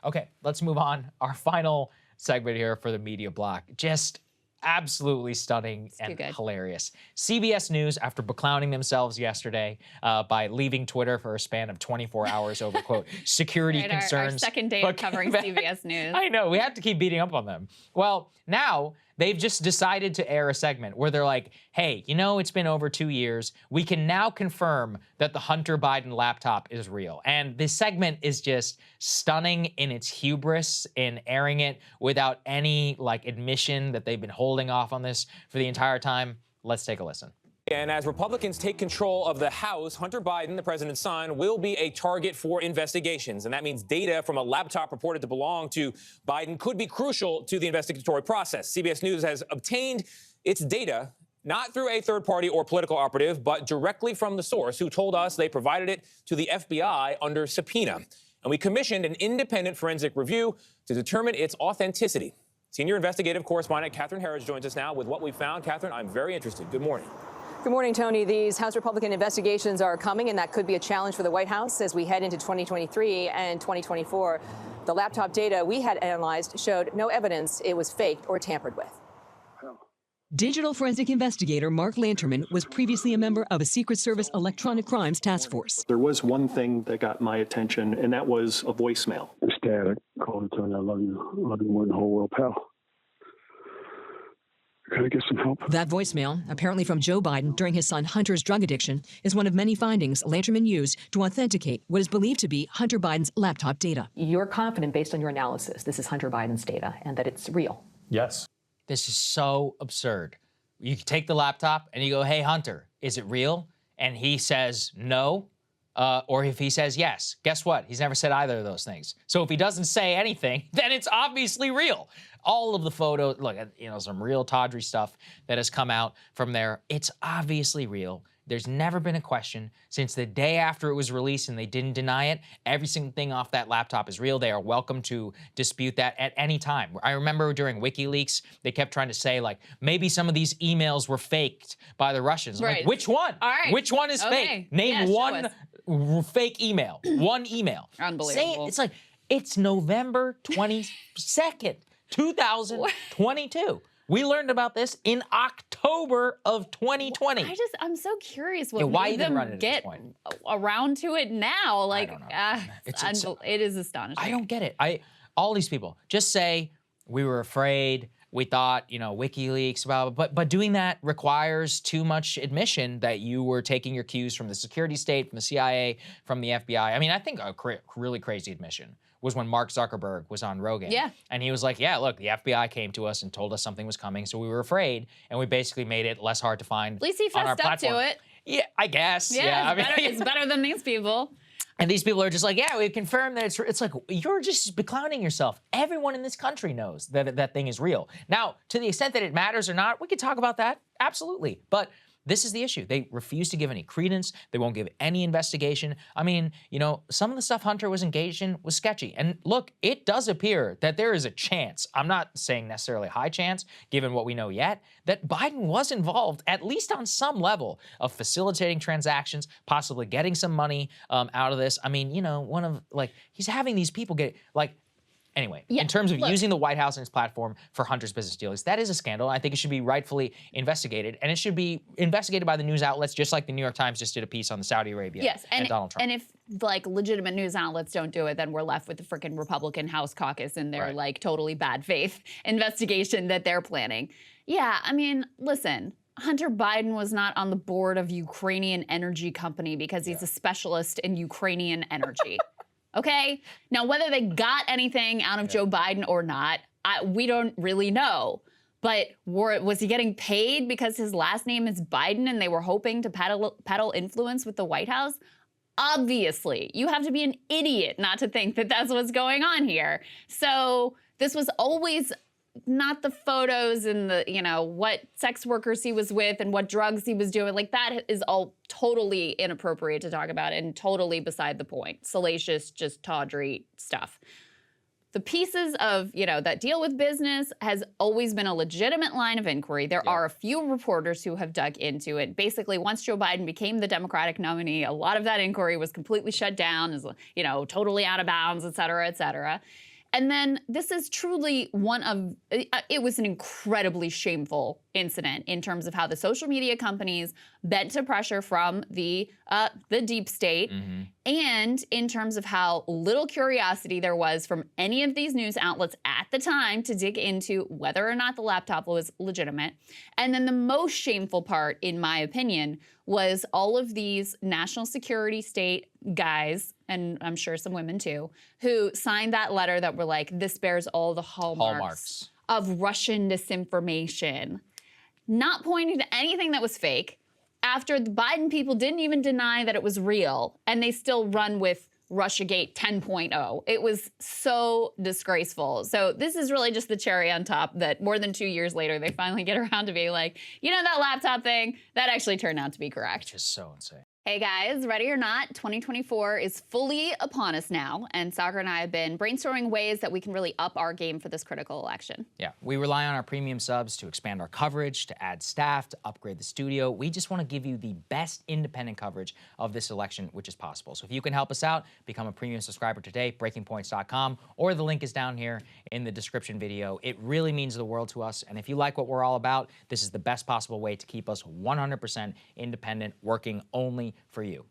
Okay, let's move on. Our final segment here for the media block. Just absolutely stunning and hilarious. CBS News, after beclowning themselves yesterday by leaving Twitter for a span of 24 hours over, quote, security concerns. Our second day of covering CBS News. I know, we have to keep beating up on them. Well, now they've just decided to air a segment where they're like, hey, you know, it's been over 2 years. We can now confirm that the Hunter Biden laptop is real. And this segment is just stunning in its hubris in airing it without any admission that they've been holding off on this for the entire time. Let's take a listen. And as Republicans take control of the House, Hunter Biden, the president's son, will be a target for investigations. And that means data from a laptop reported to belong to Biden could be crucial to the investigatory process. CBS News has obtained its data not through a third party or political operative, but directly from the source, who told us they provided it to the FBI under subpoena. And we commissioned an independent forensic review to determine its authenticity. Senior investigative correspondent Catherine Harris joins us now with what we found. Catherine, I'm very interested. Good morning. Good morning, Tony. These House Republican investigations are coming, and that could be a challenge for the White House as we head into 2023 and 2024. The laptop data we had analyzed showed no evidence it was faked or tampered with. Digital forensic investigator Mark Lanterman was previously a member of a Secret Service electronic crimes task force. There was one thing that got my attention, and that was a voicemail. Dad, I called and told him I love you more than the whole world, pal. Can I get some help? That voicemail, apparently from Joe Biden during his son Hunter's drug addiction, is one of many findings Lanterman used to authenticate what is believed to be Hunter Biden's laptop data. You're confident, based on your analysis, this is Hunter Biden's data and that it's real? Yes. This is so absurd. You take the laptop and you go, hey, Hunter, is it real? And he says no. Or if he says yes, guess what? He's never said either of those things. So if he doesn't say anything, then it's obviously real. All of the photos, look, some real tawdry stuff that has come out from there. It's obviously real. There's never been a question since the day after it was released, and they didn't deny it. Every single thing off that laptop is real. They are welcome to dispute that at any time. I remember during WikiLeaks, they kept trying to say, maybe some of these emails were faked by the Russians. Right. Like, which one? All right. Which one is fake? Name one fake email. One email. Unbelievable. It's it's November 22nd, 2022. We learned about this in October of 2020. I'm so curious what why made even them get around to it now. I don't know. It is astonishing. I don't get it. All these people just say we were afraid. We thought, WikiLeaks, blah, blah, but doing that requires too much admission that you were taking your cues from the security state, from the CIA, from the FBI. I mean, I think a really crazy admission was when Mark Zuckerberg was on Rogan. Yeah. And he was like, yeah, look, the FBI came to us and told us something was coming, so we were afraid, and we basically made it less hard to find. At least he fessed up to it. Yeah, I guess. Yeah, it's better than these people. And these people are just like, yeah, we've confirmed that it's like, you're just beclowning yourself. Everyone in this country knows that that thing is real. Now, to the extent that it matters or not, we could talk about that. Absolutely. But this is the issue. They refuse to give any credence. They won't give any investigation. I mean, some of the stuff Hunter was engaged in was sketchy. And look, it does appear that there is a chance, I'm not saying necessarily high chance, given what we know yet, that Biden was involved, at least on some level, of facilitating transactions, possibly getting some money out of this. I mean, he's having these people get, anyway, in terms of using the White House and its platform for Hunter's business dealings, that is a scandal. I think it should be rightfully investigated, and it should be investigated by the news outlets, just like the New York Times just did a piece on the Saudi Arabia and Donald Trump. And if legitimate news outlets don't do it, then we're left with the freaking Republican House caucus and their totally bad faith investigation that they're planning. Yeah, I mean, listen. Hunter Biden was not on the board of Ukrainian Energy Company because he's a specialist in Ukrainian energy. Okay? Now, whether they got anything out of Joe Biden or not, we don't really know. But was he getting paid because his last name is Biden and they were hoping to peddle influence with the White House? Obviously. You have to be an idiot not to think that that's what's going on here. So this was always not the photos and the, what sex workers he was with and what drugs he was doing. That is all totally inappropriate to talk about and totally beside the point. Salacious, just tawdry stuff. The pieces of, that deal with business has always been a legitimate line of inquiry. There are a few reporters who have dug into it. Basically, once Joe Biden became the Democratic nominee, a lot of that inquiry was completely shut down, as, totally out of bounds, et cetera, et cetera. And then this is truly it was an incredibly shameful incident in terms of how the social media companies bent to pressure from the deep state, and in terms of how little curiosity there was from any of these news outlets at the time to dig into whether or not the laptop was legitimate. And then the most shameful part, in my opinion, was all of these national security state guys, and I'm sure some women too, who signed that letter that were like, this bears all the hallmarks of Russian disinformation, not pointing to anything that was fake, after the Biden people didn't even deny that it was real, and they still run with Russiagate 10.0. It was so disgraceful. So this is really just the cherry on top that more than 2 years later, they finally get around to being like, you know, that laptop thing, that actually turned out to be correct. Which is so insane. Hey guys, ready or not, 2024 is fully upon us now, and Saagar and I have been brainstorming ways that we can really up our game for this critical election. Yeah, we rely on our premium subs to expand our coverage, to add staff, to upgrade the studio. We just want to give you the best independent coverage of this election, which is possible. So if you can help us out, become a premium subscriber today, breakingpoints.com, or the link is down here in the description video. It really means the world to us, and if you like what we're all about, this is the best possible way to keep us 100% independent, working only for you.